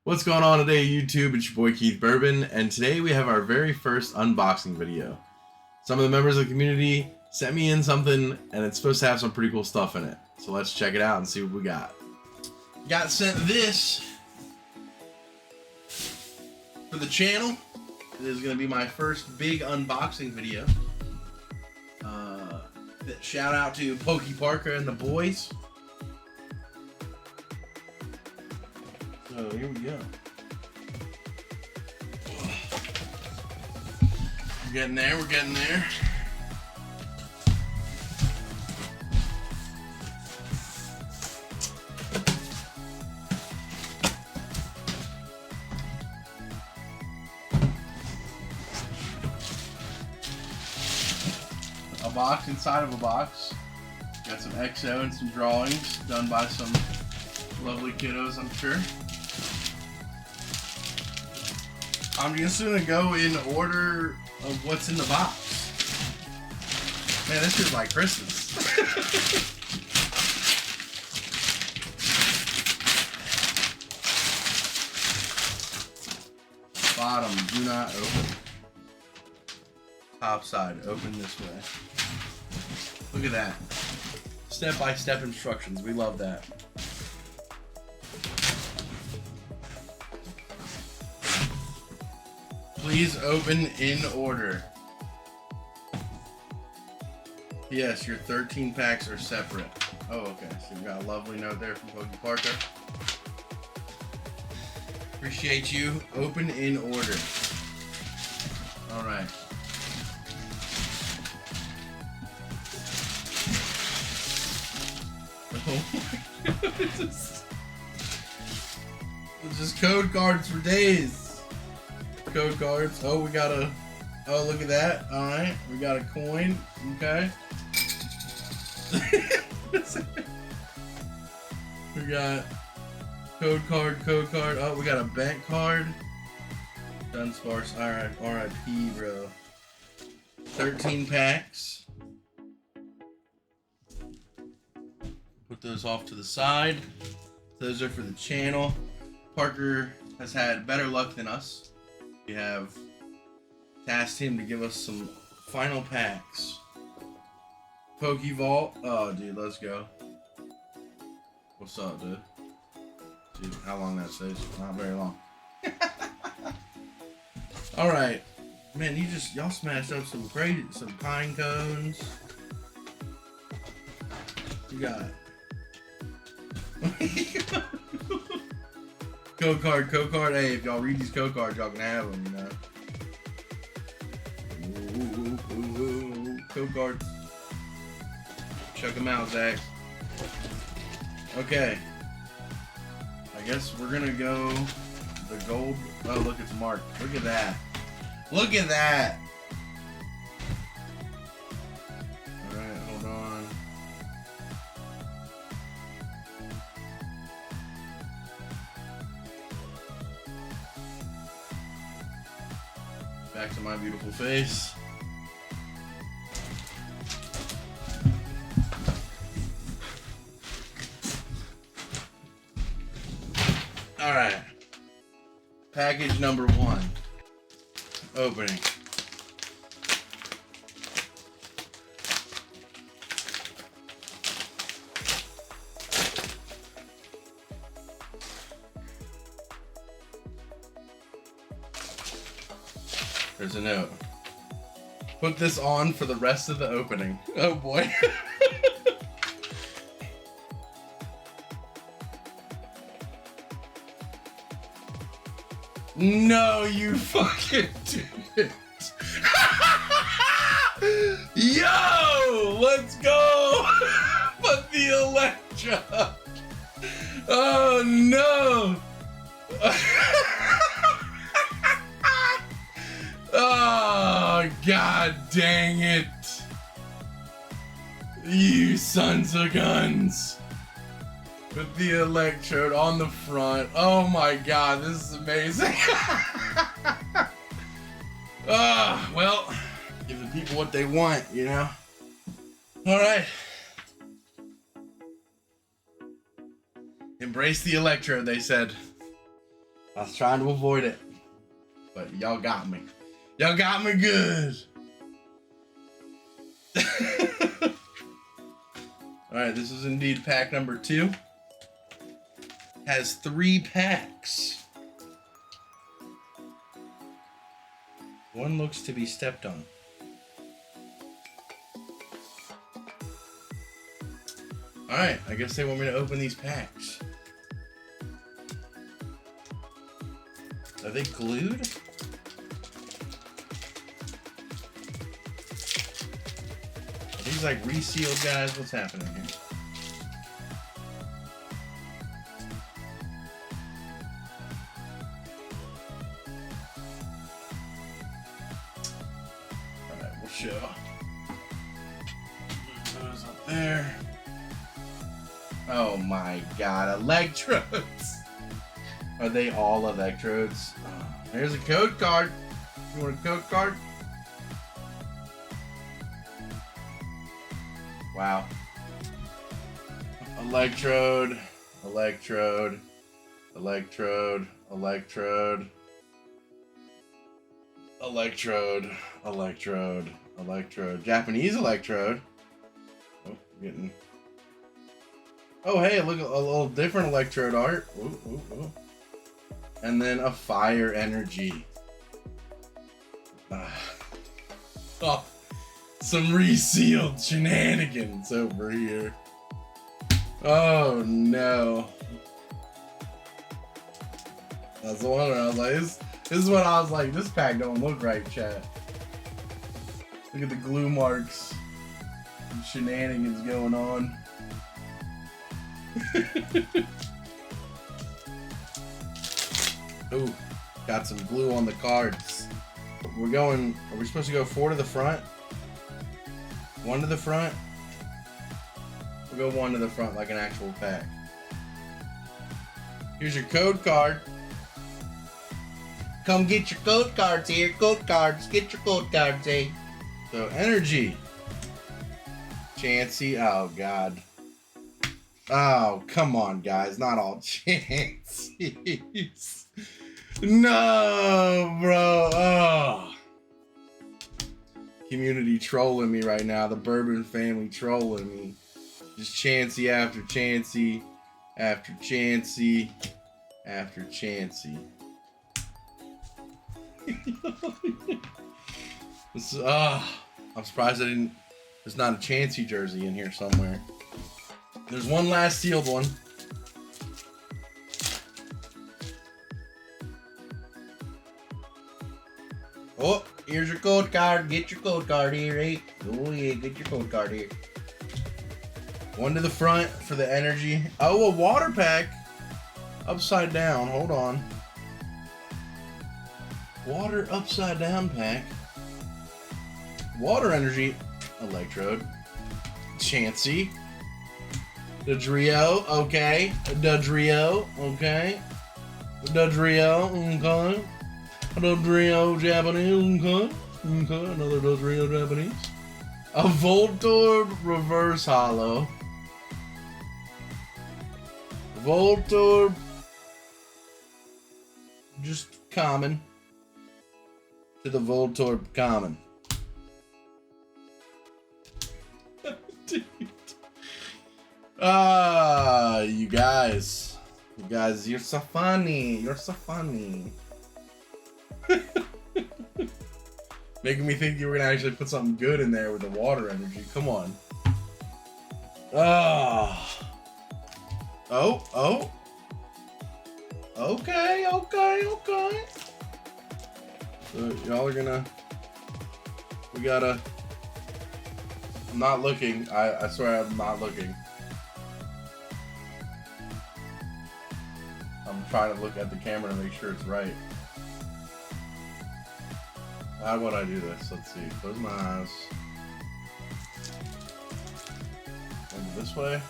What's going on today, YouTube? It's your boy Keith Bourbon, and today we have our very first unboxing video. Some of the members of the community sent me in something, and it's supposed to have some pretty cool stuff in it. So let's check it out and see what we got. Got sent this for the channel. This is going to be my first big unboxing video. Shout out to Pokey Parker and the boys. So here we go. We're getting there, we're getting there. A box inside of a box. Got some XO and some drawings done by some lovely kiddos, I'm sure. I'm just gonna go in order of what's in the box. Man, this is like Christmas. Bottom, do not open. Top side, open this way. Look at that. Step-by-step instructions. We love that. Please open in order. Yes, your 13 packs are separate. Oh, okay. So you got a lovely note there from Pokey Parker. Appreciate you. Open in order. All right. Oh my God. It's just code cards for days. Code cards. Oh, we got a. Oh, look at that. All right, we got a coin. Okay. We got code card. Code card. Oh, we got a bank card. Done sparse. All right. R.I.P. bro. 13 packs. Put those off to the side. Those are for the channel. Parker has had better luck than us. We have tasked him to give us some final packs. Pokey Vault. Oh, dude, let's go. What's up, dude? Dude, how long that stays? Not very long. All right, man. Y'all smashed up some pine cones. You got Code card. Hey, if y'all read these code cards, y'all can have them, you know. Ooh. Code cards. Check them out, Zach. Okay. I guess we're gonna go the gold. Oh, look, it's marked. Look at that. Look at that. All right, hold on. Back to my beautiful face. All right. Package number 1. Opening. There's a note. Put this on for the rest of the opening. Oh boy. No, you fucking didn't. Yo, let's go. Put the Electra. Oh no. Oh, god dang it. You sons of guns. With the electrode on the front. Oh my god, this is amazing. Well, give the people what they want, you know? Alright. Embrace the electrode, they said. I was trying to avoid it, but y'all got me. Y'all got me good. Alright, this is indeed pack number 2. Has 3 packs. One looks to be stepped on. Alright, I guess they want me to open these packs. Are they glued? Are these like resealed, guys? What's happening here? Alright, we'll show. Move those up there. Oh my god, electrodes! Are they all electrodes? There's a code card. You want a code card? Wow. Electrode, electrode, electrode, electrode, electrode, electrode, electrode. Japanese electrode. Oh, getting. Oh, hey, look, a little different electrode art. Ooh, ooh, ooh. And then a fire energy. Oh, some resealed shenanigans over here. Oh, no. That's the one where I was like, this is what I was like, this pack don't look right, chat. Look at the glue marks. Some shenanigans going on. Ooh, got some glue on the cards. Are we supposed to go 4 to the front? 1 to the front? We'll go 1 to the front like an actual pack. Here's your code card. Come get your code cards here. Code cards. Get your code cards, eh? So, energy. Chansey. Oh, God. Oh, come on, guys. Not all Chanseys. No, bro. Oh. Community trolling me right now. The Bourbon family trolling me. Just Chansey after Chansey after Chansey after Chansey. I'm surprised there's not a Chansey jersey in here somewhere. There's one last sealed one. Oh, here's your code card. Get your code card here, eh? Oh yeah, get your code card here. 1 to the front for the energy. Oh, a water pack. Upside down. Hold on. Water upside down pack. Water energy. Electrode. Chansey. Dodrio, okay. Dodrio, okay. Dodrio, okay. Dodrio Japanese, okay. Okay, another Dodrio Japanese. A Voltorb reverse hollow. Voltorb, just common. To the Voltorb common. Dude. You guys, you're so funny. You're so funny. Making me think you were gonna actually put something good in there with the water energy. Come on. Oh. Okay. So y'all are gonna. I'm not looking. I swear I'm not looking. I'm trying to look at the camera to make sure it's right. How would I do this? Let's see. Close my eyes. Maybe this way.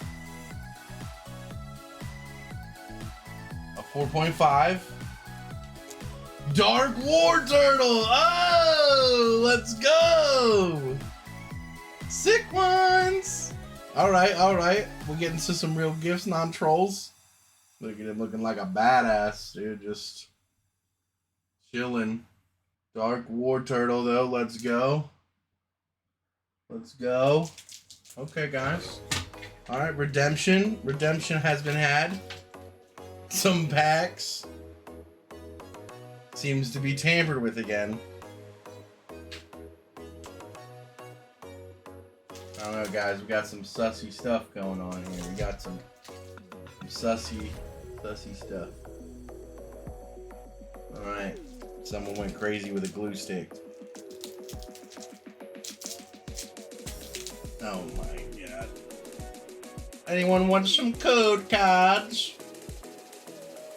A 4.5. Dark War Turtle! Oh! Let's go! Sick ones! Alright. We're getting to some real gifts, non-trolls. Look at him looking like a badass, dude. Just Chilling. Dark War Turtle, though. Let's go. Let's go. Okay, guys. All right, redemption. Redemption has been had. Some packs. Seems to be tampered with again. I don't know, guys. We got some sussy stuff going on here. We got some sussy stuff. All right. Someone went crazy with a glue stick. Oh my god. Anyone want some code cards?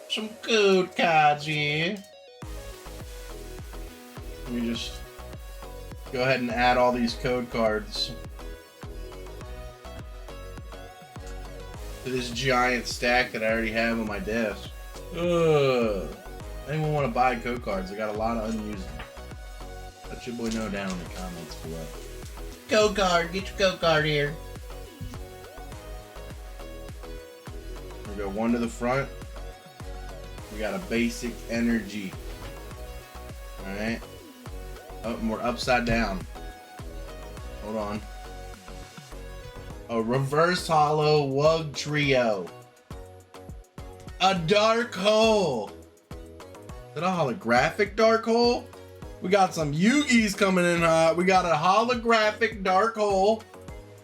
Some code cards here. Let me just go ahead and add all these code cards to this giant stack that I already have on my desk. Ugh. Anyone want to buy code cards? I got a lot of unused. Let your boy know down in the comments below. Code card, get your code card here. We go one to the front. We got a basic energy. Alright. Oh, and we're upside down. Hold on. A reverse hollow Wug Trio. A dark hole. Is that a holographic dark hole? We got some Yu-Gis coming in hot. We got a holographic dark hole.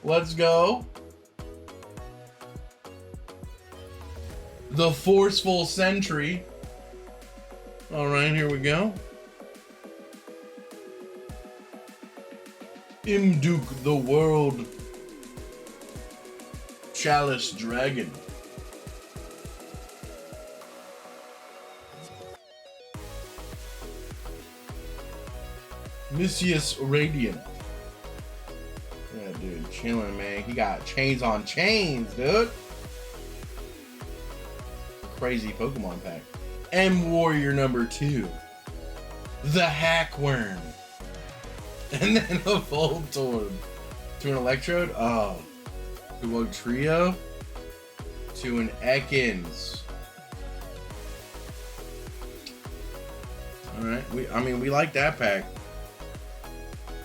Let's go. The Forceful Sentry. Alright, here we go. Imduke the World. Chalice Dragon. Mischievous Radiant. Yeah, dude, chilling, man. He got chains on chains, dude. Crazy Pokemon pack. M Warrior number 2. The Hackworm. And then a Voltorb. To an Electrode? Oh. To a Trio. To an Ekans. Alright, we like that pack.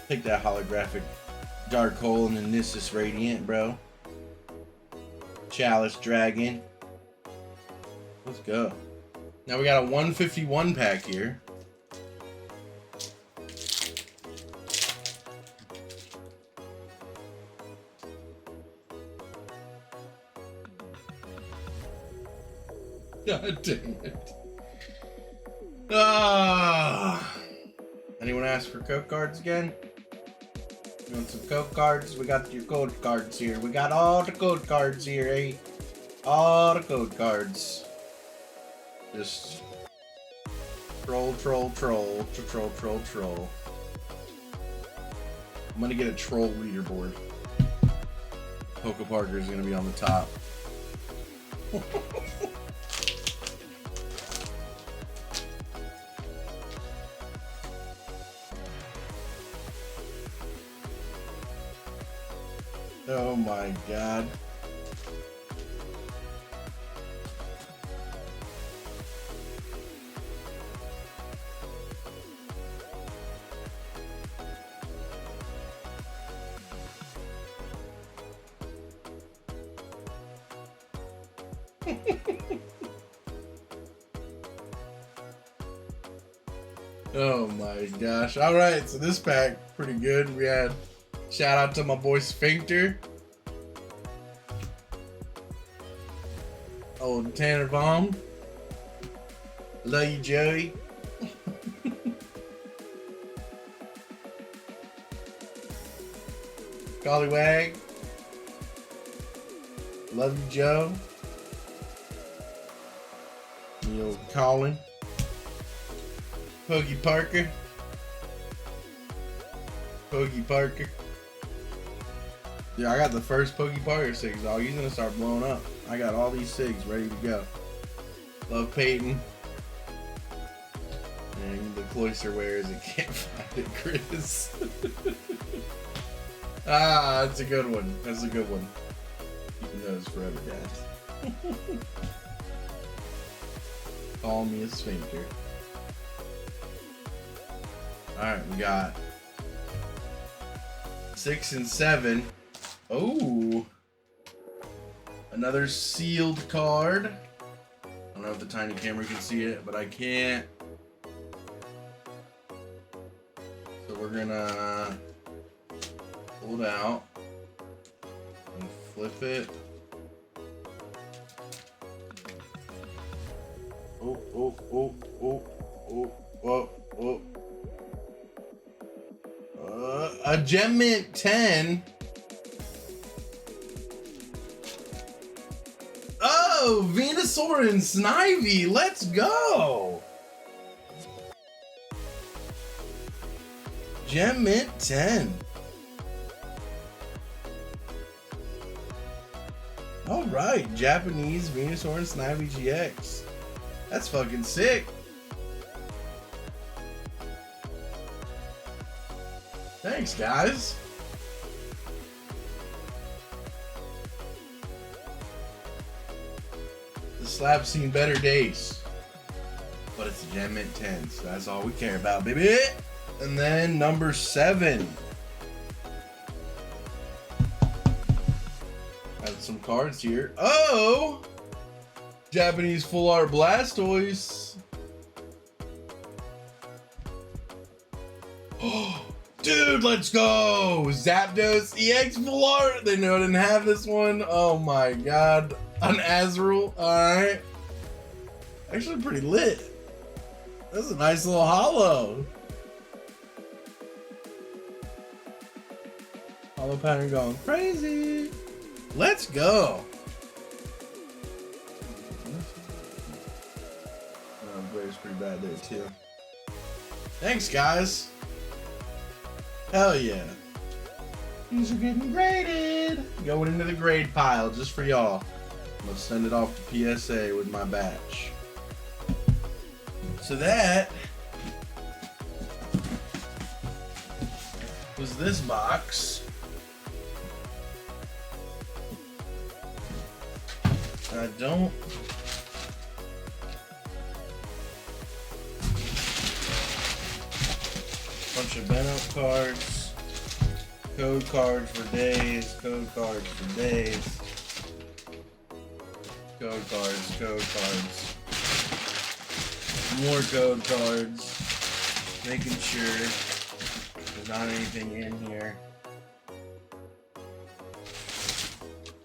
Take that holographic Dark Hole and then Nissus Radiant, bro. Chalice Dragon. Let's go. Now we got a 151 pack here. God dang it. Ah. Anyone ask for code cards again? You want some code cards? We got your code cards here. We got all the code cards here, eh? All the code cards. Just troll. I'm gonna get a troll leaderboard. Poke Parker is gonna be on the top. Oh my god. Oh my gosh. Alright, so this pack, pretty good. We had shout out to my boy Sphincter. Old Tanner Bomb. Love you, Joey. Collywag. Love you, Joe. Neil Colin. Pokey Parker. Pokey Parker. Yeah, I got the first Pokey Parker SIGs, dog. He's gonna start blowing up. I got all these SIGs ready to go. Love Peyton. And the cloister wears it can't find it, Chris. Ah, that's a good one. That's a good one. Keeping those forever, guys. Call me a sphincter. Alright, we got 6 and 7. Oh, another sealed card. I don't know if the tiny camera can see it, but I can't. So we're gonna pull it out and flip it. Oh, oh, oh, oh, oh, oh, oh. A Gem Mint 10. Oh, Venusaur and Snivy. Let's go. Gem Mint 10. All right, Japanese Venusaur and Snivy GX. That's fucking sick. Thanks, guys. The slab's seen better days, but it's a Gem Mint 10, so that's all we care about, baby. And then number 7. Have some cards here. Oh, Japanese Full Art Blastoise. Oh. Dude, let's go! Zapdos EX Full Art! They know I didn't have this one. Oh my god. An Azrael. Alright. Actually pretty lit. That's a nice little holo. Holo pattern going crazy. Let's go. Oh, Grave's pretty bad there too. Thanks, guys. Hell yeah. These are getting graded. Going into the grade pile just for y'all. I'm gonna send it off to PSA with my batch. So that was this box. I don't. Bunch of Beno cards, code cards for days, code cards for days, code cards, more code cards, making sure there's not anything in here.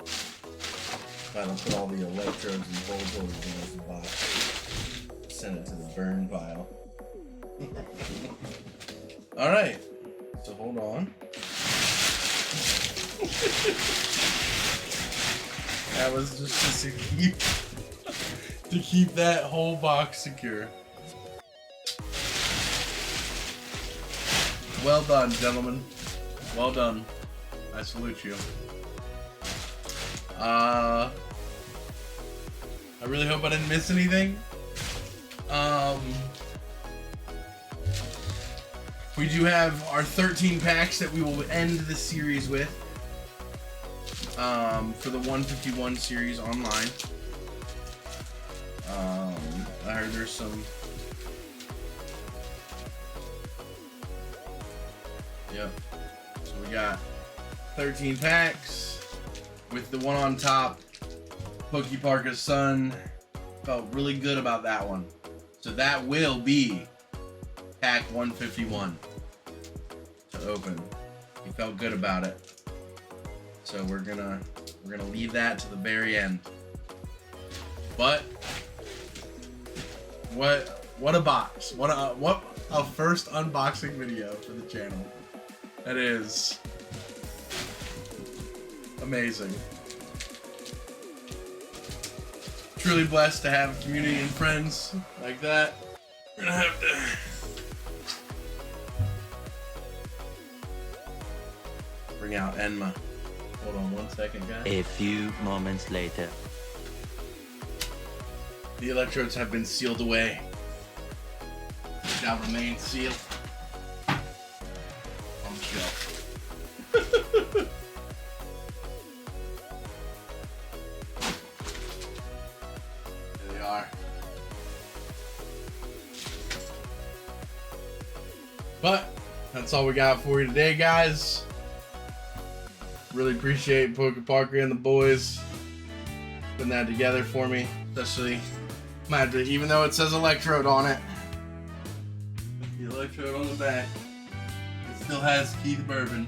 If I don't put all the electrodes and voltos in this box, send it to the burn pile. All right, so hold on. That was just to keep that whole box secure. Well done, gentlemen. Well done. I salute you. I really hope I didn't miss anything. We do have our 13 packs that we will end the series with for the 151 series online. I heard there's some. Yep. So we got 13 packs with the one on top, Pokeparka's son. Felt really good about that one. So that will be pack 151 to open. He felt good about it. So we're gonna leave that to the very end. But what a box. What a first unboxing video for the channel. That is amazing. Truly blessed to have community and friends like that. We're gonna have to bring out Enma. Hold on 1 second, guys. A few moments later. The electrodes have been sealed away. They shall remain sealed on the shelf. There they are. But that's all we got for you today, guys. Really appreciate Poker Parker and the boys putting that together for me, especially even though it says electrode on it. The electrode on the back, it still has Keith Bourbon.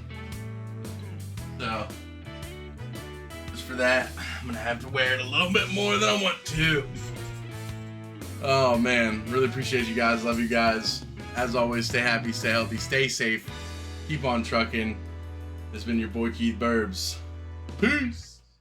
So just for that, I'm gonna have to wear it a little bit more than I want to. Oh man, really appreciate you guys. Love you guys. As always, stay happy, stay healthy, stay safe. Keep on trucking. This has been your boy Keith Burbs. Peace.